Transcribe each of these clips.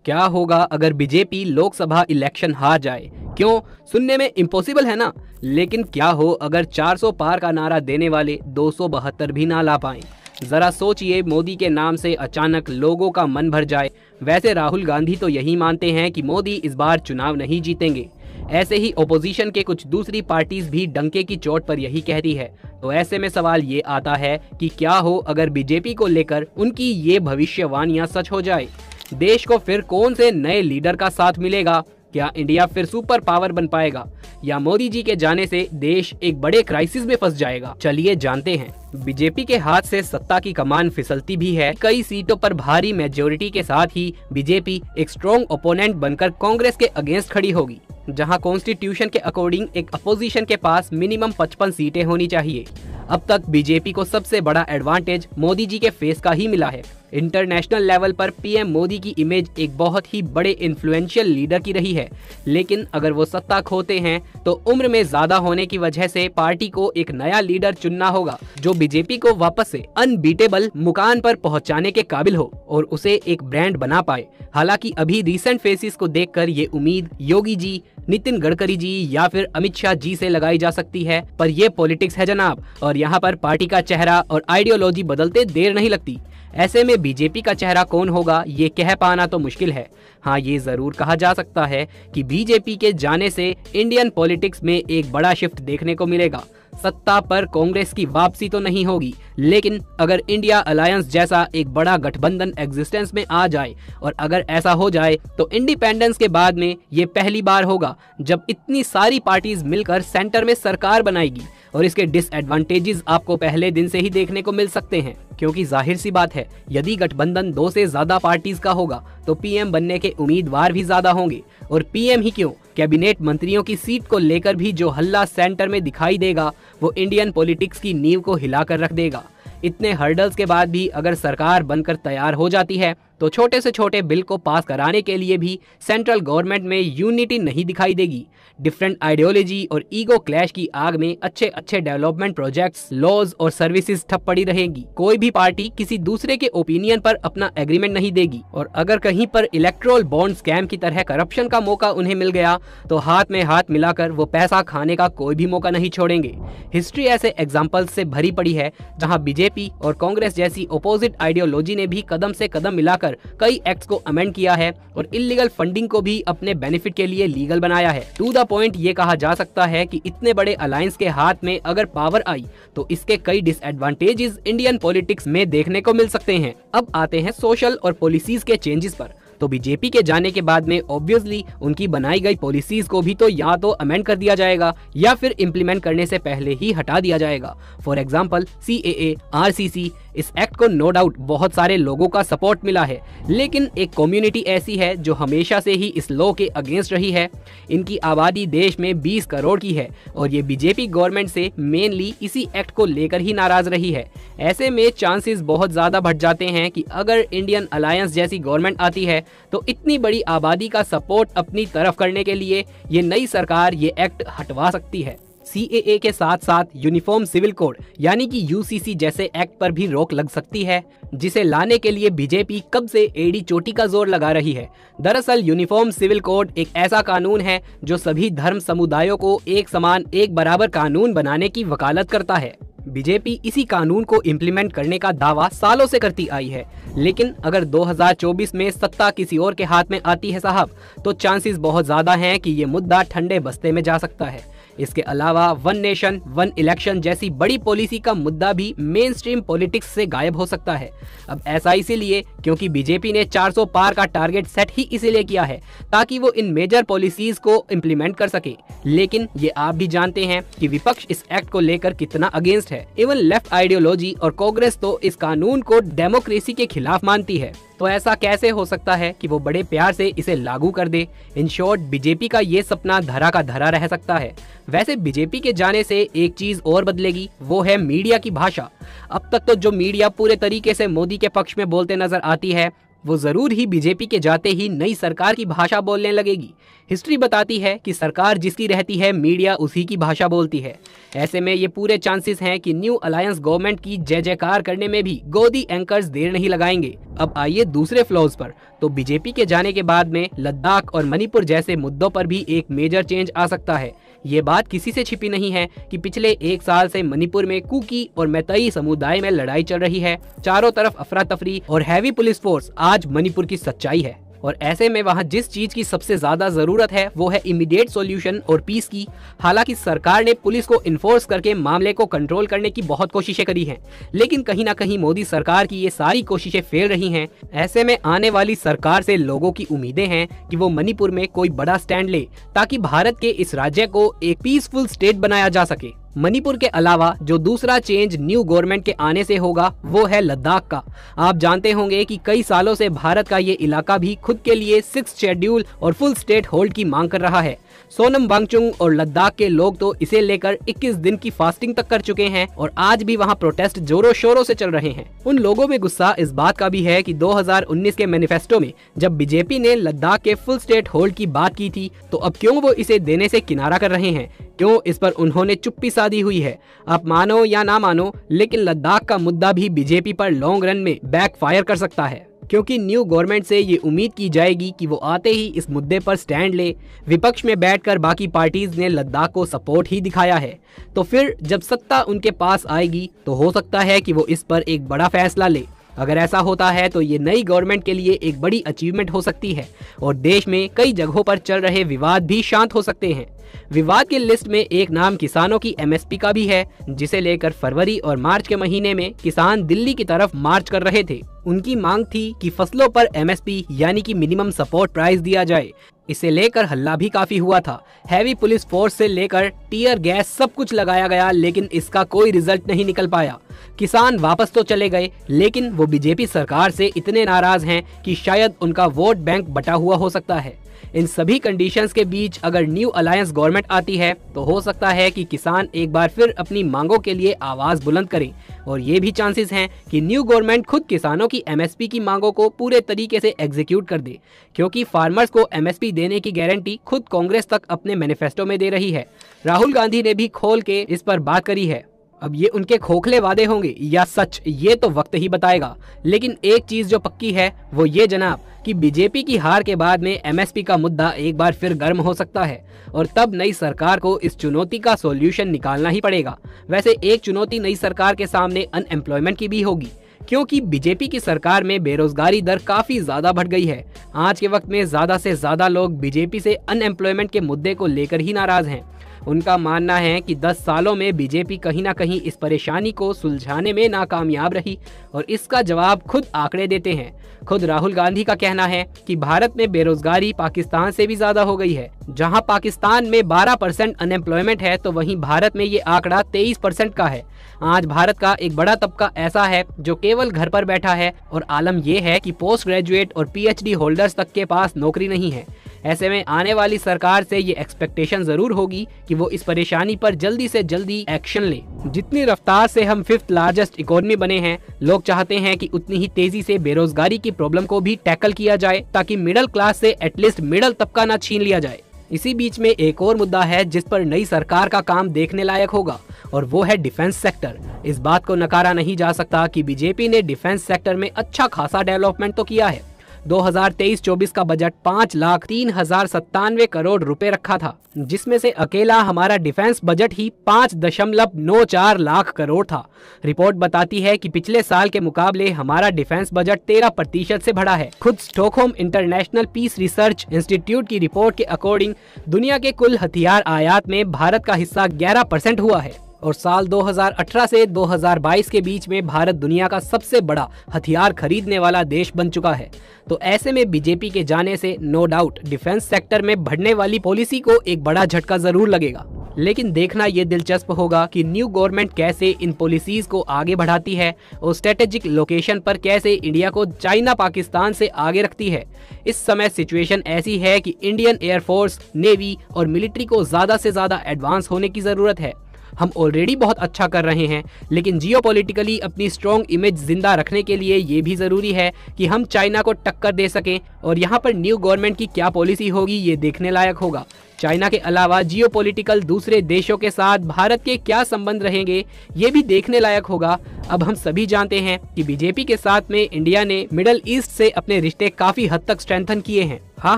क्या होगा अगर बीजेपी लोकसभा इलेक्शन हार जाए? क्यों? सुनने में इम्पॉसिबल है ना, लेकिन क्या हो अगर 400 पार का नारा देने वाले 272 भी ना ला पाएं? जरा सोचिए, मोदी के नाम से अचानक लोगों का मन भर जाए। वैसे राहुल गांधी तो यही मानते हैं कि मोदी इस बार चुनाव नहीं जीतेंगे। ऐसे ही ओपोजिशन के कुछ दूसरी पार्टीज भी डंके की चोट पर यही कहती है। तो ऐसे में सवाल ये आता है कि क्या हो अगर बीजेपी को लेकर उनकी ये भविष्यवाणियां सच हो जाए? देश को फिर कौन से नए लीडर का साथ मिलेगा? क्या इंडिया फिर सुपर पावर बन पाएगा, या मोदी जी के जाने से देश एक बड़े क्राइसिस में फंस जाएगा? चलिए जानते हैं। बीजेपी के हाथ से सत्ता की कमान फिसलती भी है। कई सीटों पर भारी मेजोरिटी के साथ ही बीजेपी एक स्ट्रॉन्ग ओपोनेंट बनकर कांग्रेस के अगेंस्ट खड़ी होगी। जहां कॉन्स्टिट्यूशन के अकॉर्डिंग एक अपोजिशन के पास मिनिमम 55 सीटें होनी चाहिए। अब तक बीजेपी को सबसे बड़ा एडवांटेज मोदी जी के फेस का ही मिला है। इंटरनेशनल लेवल पर पीएम मोदी की इमेज एक बहुत ही बड़े इन्फ्लुएंशियल लीडर की रही है, लेकिन अगर वो सत्ता खोते हैं तो उम्र में ज्यादा होने की वजह से पार्टी को एक नया लीडर चुनना होगा जो बीजेपी को वापस से अनबीटेबल मुकाम पर पहुंचाने के काबिल हो और उसे एक ब्रांड बना पाए। हालांकि अभी रिसेंट फेसेस को देखकर ये उम्मीद योगी जी, नितिन गडकरी जी या फिर अमित शाह जी से लगाई जा सकती है, पर ये पॉलिटिक्स है जनाब, और यहाँ पर पार्टी का चेहरा और आइडियोलॉजी बदलते देर नहीं लगती। ऐसे में बीजेपी का चेहरा कौन होगा ये कह पाना तो मुश्किल है। हाँ, ये जरूर कहा जा सकता है कि बीजेपी के जाने से इंडियन पॉलिटिक्स में एक बड़ा शिफ्ट देखने को मिलेगा। सत्ता पर कांग्रेस की वापसी तो नहीं होगी, लेकिन अगर इंडिया अलायंस जैसा एक बड़ा गठबंधन एग्जिस्टेंस में आ जाए, और अगर ऐसा हो जाए तो इंडिपेंडेंस के बाद में ये पहली बार होगा जब इतनी सारी पार्टीज मिलकर सेंटर में सरकार बनाएगी। और इसके डिसएडवांटेजेस आपको पहले दिन से ही देखने को मिल सकते हैं, क्योंकि जाहिर सी बात है, यदि गठबंधन 2 से ज्यादा पार्टीज का होगा तो पीएम बनने के उम्मीदवार भी ज्यादा होंगे। और पीएम ही क्यों, कैबिनेट मंत्रियों की सीट को लेकर भी जो हल्ला सेंटर में दिखाई देगा वो इंडियन पॉलिटिक्स की नींव को हिलाकर रख देगा। इतने हर्डल्स के बाद भी अगर सरकार बनकर तैयार हो जाती है तो छोटे से छोटे बिल को पास कराने के लिए भी सेंट्रल गवर्नमेंट में यूनिटी नहीं दिखाई देगी। डिफरेंट आइडियोलॉजी और ईगो क्लैश की आग में अच्छे अच्छे डेवलपमेंट प्रोजेक्ट्स, लॉज और सर्विसेज ठप पड़ी रहेंगी। कोई भी पार्टी किसी दूसरे के ओपिनियन पर अपना एग्रीमेंट नहीं देगी, और अगर कहीं पर इलेक्ट्रोल बॉन्ड स्कैम की तरह करप्शन का मौका उन्हें मिल गया तो हाथ में हाथ मिलाकर वो पैसा खाने का कोई भी मौका नहीं छोड़ेंगे। हिस्ट्री ऐसे एग्जाम्पल्स से भरी पड़ी है जहाँ बीजेपी और कांग्रेस जैसी अपोजिट आइडियोलॉजी ने भी कदम से कदम मिलाकर कई एक्ट्स को अमेंड किया है और इलीगल फंडिंग को भी अपने बेनिफिट के लिए लीगल बनाया है। टू द पॉइंट ये कहा जा सकता है कि इतने बड़े अलायंस के हाथ में अगर पावर आई तो इसके कई डिसएडवांटेजेस इंडियन पॉलिटिक्स में देखने को मिल सकते हैं। अब आते हैं सोशल और पॉलिसीज के चेंजेस पर। तो बीजेपी के जाने के बाद में ऑब्वियसली उनकी बनाई गई पॉलिसीज को भी तो या तो अमेंड कर दिया जाएगा या फिर इम्प्लीमेंट करने से पहले ही हटा दिया जाएगा। फॉर एग्जांपल सीएए, आरसीसी, इस एक्ट को नो डाउट बहुत सारे लोगों का सपोर्ट मिला है, लेकिन एक कम्युनिटी ऐसी है जो हमेशा से ही इस लॉ के अगेंस्ट रही है। इनकी आबादी देश में 20 करोड़ की है और ये बीजेपी गवर्नमेंट से मेनली इसी एक्ट को लेकर ही नाराज रही है। ऐसे में चांसेस बहुत ज्यादा बढ़ जाते हैं कि अगर इंडियन अलायंस जैसी गवर्नमेंट आती है तो इतनी बड़ी आबादी का सपोर्ट अपनी तरफ करने के लिए ये नई सरकार ये एक्ट हटवा सकती है। सीएए के साथ साथ यूनिफॉर्म सिविल कोड यानी कि यूसीसी जैसे एक्ट पर भी रोक लग सकती है, जिसे लाने के लिए बीजेपी कब से एड़ी चोटी का जोर लगा रही है। दरअसल यूनिफॉर्म सिविल कोड एक ऐसा कानून है जो सभी धर्म समुदायों को एक समान, एक बराबर कानून बनाने की वकालत करता है। बीजेपी इसी कानून को इम्प्लीमेंट करने का दावा सालों से करती आई है, लेकिन अगर 2024 में सत्ता किसी और के हाथ में आती है साहब, तो चांसेस बहुत ज्यादा हैं कि ये मुद्दा ठंडे बस्ते में जा सकता है। इसके अलावा वन नेशन वन इलेक्शन जैसी बड़ी पॉलिसी का मुद्दा भी मेन स्ट्रीम पॉलिटिक्स से गायब हो सकता है। अब ऐसा इसीलिए क्योंकि बीजेपी ने 400 पार का टारगेट सेट ही इसीलिए किया है ताकि वो इन मेजर पॉलिसीज को इम्प्लीमेंट कर सके। लेकिन ये आप भी जानते हैं कि विपक्ष इस एक्ट को लेकर कितना अगेंस्ट है। इवन लेफ्ट आइडियोलॉजी और कांग्रेस तो इस कानून को डेमोक्रेसी के खिलाफ मानती है। तो ऐसा कैसे हो सकता है कि वो बड़े प्यार से इसे लागू कर दे? इन शॉर्ट, बीजेपी का ये सपना धरा का धरा रह सकता है। वैसे बीजेपी के जाने से एक चीज और बदलेगी, वो है मीडिया की भाषा। अब तक तो जो मीडिया पूरे तरीके से मोदी के पक्ष में बोलते नजर आती है, वो जरूर ही बीजेपी के जाते ही नई सरकार की भाषा बोलने लगेगी। हिस्ट्री बताती है कि सरकार जिसकी रहती है, मीडिया उसी की भाषा बोलती है। ऐसे में ये पूरे चांसेस हैं कि न्यू अलायंस गवर्नमेंट की जय जयकार करने में भी गोदी एंकर्स देर नहीं लगाएंगे। अब आइए दूसरे फ्लॉज पर। तो बीजेपी के जाने के बाद में लद्दाख और मणिपुर जैसे मुद्दों पर भी एक मेजर चेंज आ सकता है। ये बात किसी से छिपी नहीं है कि पिछले 1 साल से मणिपुर में कुकी और मैतेई समुदाय में लड़ाई चल रही है। चारों तरफ अफरा तफरी और हैवी पुलिस फोर्स आज मणिपुर की सच्चाई है। और ऐसे में वहाँ जिस चीज की सबसे ज्यादा जरूरत है वो है इमीडिएट सॉल्यूशन और पीस की। हालांकि सरकार ने पुलिस को इन्फोर्स करके मामले को कंट्रोल करने की बहुत कोशिशें करी हैं, लेकिन कहीं ना कहीं मोदी सरकार की ये सारी कोशिशें फेल रही हैं। ऐसे में आने वाली सरकार से लोगों की उम्मीदें हैं कि वो मणिपुर में कोई बड़ा स्टैंड ले ताकि भारत के इस राज्य को एक पीसफुल स्टेट बनाया जा सके। मणिपुर के अलावा जो दूसरा चेंज न्यू गवर्नमेंट के आने से होगा वो है लद्दाख का। आप जानते होंगे कि कई सालों से भारत का ये इलाका भी खुद के लिए 6th शेड्यूल और फुल स्टेट होल्ड की मांग कर रहा है। सोनम वांगचुक और लद्दाख के लोग तो इसे लेकर 21 दिन की फास्टिंग तक कर चुके हैं और आज भी वहां प्रोटेस्ट जोरों शोरों से चल रहे हैं। उन लोगों में गुस्सा इस बात का भी है कि 2019 के मैनिफेस्टो में जब बीजेपी ने लद्दाख के फुल स्टेट होल्ड की बात की थी तो अब क्यों वो इसे देने से किनारा कर रहे हैं, क्यों इस पर उन्होंने चुप्पी साधी हुई है। आप मानो या ना मानो, लेकिन लद्दाख का मुद्दा भी बीजेपी पर लॉन्ग रन में बैकफायर कर सकता है, क्योंकि न्यू गवर्नमेंट से ये उम्मीद की जाएगी कि वो आते ही इस मुद्दे पर स्टैंड ले। विपक्ष में बैठकर बाकी पार्टीज ने लद्दाख को सपोर्ट ही दिखाया है, तो फिर जब सत्ता उनके पास आएगी तो हो सकता है कि वो इस पर एक बड़ा फैसला ले। अगर ऐसा होता है तो ये नई गवर्नमेंट के लिए एक बड़ी अचीवमेंट हो सकती है और देश में कई जगहों पर चल रहे विवाद भी शांत हो सकते हैं। विवाद की लिस्ट में एक नाम किसानों की एमएसपी का भी है, जिसे लेकर फरवरी और मार्च के महीने में किसान दिल्ली की तरफ मार्च कर रहे थे। उनकी मांग थी कि फसलों पर एमएसपी यानी कि मिनिमम सपोर्ट प्राइस दिया जाए। इसे लेकर हल्ला भी काफी हुआ था। हैवी पुलिस फोर्स से लेकर टीयर गैस सब कुछ लगाया गया, लेकिन इसका कोई रिजल्ट नहीं निकल पाया। किसान वापस तो चले गए, लेकिन वो बीजेपी सरकार से इतने नाराज हैं कि शायद उनका वोट बैंक बटा हुआ हो सकता है। इन सभी कंडीशंस के बीच अगर न्यू अलायंस गवर्नमेंट आती है तो हो सकता है कि किसान एक बार फिर अपनी मांगों के लिए आवाज बुलंद करें, और ये भी चांसेस हैं कि न्यू गवर्नमेंट खुद किसानों की एमएसपी की मांगों को पूरे तरीके से एग्जीक्यूट कर दे, क्योंकि फार्मर्स को एमएसपी देने की गारंटी खुद कांग्रेस तक अपने मैनिफेस्टो में दे रही है। राहुल गांधी ने भी खोल के इस पर बात करी है। अब ये उनके खोखले वादे होंगे या सच, ये तो वक्त ही बताएगा। लेकिन एक चीज जो पक्की है वो ये जनाब कि बीजेपी की हार के बाद में एमएसपी का मुद्दा एक बार फिर गर्म हो सकता है, और तब नई सरकार को इस चुनौती का सॉल्यूशन निकालना ही पड़ेगा। वैसे एक चुनौती नई सरकार के सामने अनएम्प्लॉयमेंट की भी होगी, क्योंकि बीजेपी की सरकार में बेरोजगारी दर काफी ज्यादा बढ़ गई है। आज के वक्त में ज्यादा से ज्यादा लोग बीजेपी से अनएम्प्लॉयमेंट के मुद्दे को लेकर ही नाराज हैं। उनका मानना है कि 10 सालों में बीजेपी कहीं ना कहीं इस परेशानी को सुलझाने में नाकामयाब रही, और इसका जवाब खुद आंकड़े देते हैं। खुद राहुल गांधी का कहना है कि भारत में बेरोजगारी पाकिस्तान से भी ज्यादा हो गई है। जहां पाकिस्तान में 12% अनएम्प्लॉयमेंट है, तो वहीं भारत में ये आंकड़ा 23% का है। आज भारत का एक बड़ा तबका ऐसा है जो केवल घर पर बैठा है, और आलम यह है कि पोस्ट ग्रेजुएट और पीएचडी होल्डर्स तक के पास नौकरी नहीं है। ऐसे में आने वाली सरकार से ये एक्सपेक्टेशन जरूर होगी कि वो इस परेशानी पर जल्दी से जल्दी एक्शन ले। जितनी रफ्तार से हम 5th लार्जेस्ट इकोनॉमी बने हैं, लोग चाहते हैं कि उतनी ही तेजी से बेरोजगारी की प्रॉब्लम को भी टैकल किया जाए, ताकि मिडिल क्लास से एटलीस्ट मिडिल तबका ना छीन लिया जाए। इसी बीच में एक और मुद्दा है जिस पर नई सरकार का काम देखने लायक होगा, और वो है डिफेंस सेक्टर। इस बात को नकारा नहीं जा सकता कि बीजेपी ने डिफेंस सेक्टर में अच्छा खासा डेवलपमेंट तो किया है। 2023-24 का बजट 5,03,097 करोड़ रुपए रखा था, जिसमें से अकेला हमारा डिफेंस बजट ही 5.94 लाख करोड़ था। रिपोर्ट बताती है कि पिछले साल के मुकाबले हमारा डिफेंस बजट 13% से बढ़ा है। खुद Stockholm International Peace Research Institute की रिपोर्ट के अकॉर्डिंग दुनिया के कुल हथियार आयात में भारत का हिस्सा 11% हुआ है, और साल 2018 से 2022 के बीच में भारत दुनिया का सबसे बड़ा हथियार खरीदने वाला देश बन चुका है। तो ऐसे में बीजेपी के जाने से नो डाउट डिफेंस सेक्टर में बढ़ने वाली पॉलिसी को एक बड़ा झटका जरूर लगेगा। लेकिन देखना ये दिलचस्प होगा कि न्यू गवर्नमेंट कैसे इन पॉलिसीज को आगे बढ़ाती है, और स्ट्रेटेजिक लोकेशन पर कैसे इंडिया को चाइना पाकिस्तान से आगे रखती है। इस समय सिचुएशन ऐसी है कि इंडियन एयरफोर्स, नेवी और मिलिट्री को ज्यादा से ज्यादा एडवांस होने की जरूरत है। हम ऑलरेडी बहुत अच्छा कर रहे हैं, लेकिन जियोपॉलिटिकली अपनी स्ट्रॉन्ग इमेज जिंदा रखने के लिए ये भी जरूरी है कि हम चाइना को टक्कर दे सकें। और यहाँ पर न्यू गवर्नमेंट की क्या पॉलिसी होगी ये देखने लायक होगा, चाइना के अलावा जियोपॉलिटिकल दूसरे देशों के साथ भारत के क्या संबंध रहेंगे, ये भी देखने लायक होगा। अब हम सभी जानते हैं कि बीजेपी के साथ में इंडिया ने मिडल ईस्ट से अपने रिश्ते काफी हद तक स्ट्रेंथन किए हैं। हाँ,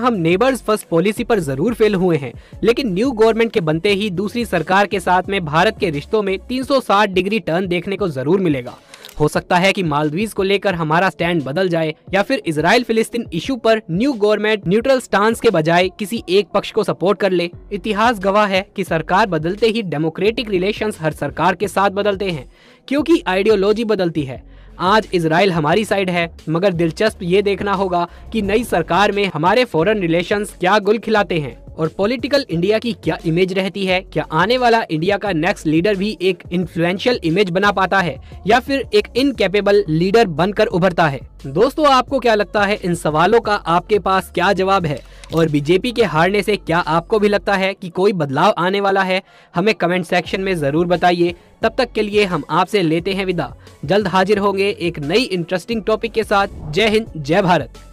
हम नेबर्स फर्स्ट पॉलिसी पर जरूर फेल हुए हैं, लेकिन न्यू गवर्नमेंट के बनते ही दूसरी सरकार के साथ में भारत के रिश्तों में 360 डिग्री टर्न देखने को जरूर मिलेगा। हो सकता है कि मालदीव्स को लेकर हमारा स्टैंड बदल जाए, या फिर इजराइल फिलिस्तीन इशू पर न्यू गवर्नमेंट न्यूट्रल स्टांस के बजाय किसी एक पक्ष को सपोर्ट कर ले। इतिहास गवाह है कि सरकार बदलते ही डेमोक्रेटिक रिलेशंस हर सरकार के साथ बदलते हैं, क्योंकि आइडियोलॉजी बदलती है। आज इजराइल हमारी साइड है, मगर दिलचस्प ये देखना होगा कि नई सरकार में हमारे फॉरेन रिलेशंस क्या गुल खिलाते हैं और पॉलिटिकल इंडिया की क्या इमेज रहती है। क्या आने वाला इंडिया का नेक्स्ट लीडर भी एक इन्फ्लुएंशियल इमेज बना पाता है, या फिर एक इनकैपेबल लीडर बनकर उभरता है। दोस्तों, आपको क्या लगता है, इन सवालों का आपके पास क्या जवाब है? और बीजेपी के हारने से क्या आपको भी लगता है कि कोई बदलाव आने वाला है? हमें कमेंट सेक्शन में जरूर बताइए। तब तक के लिए हम आपसे लेते हैं विदा। जल्द हाजिर होंगे एक नई इंटरेस्टिंग टॉपिक के साथ। जय हिंद, जय भारत।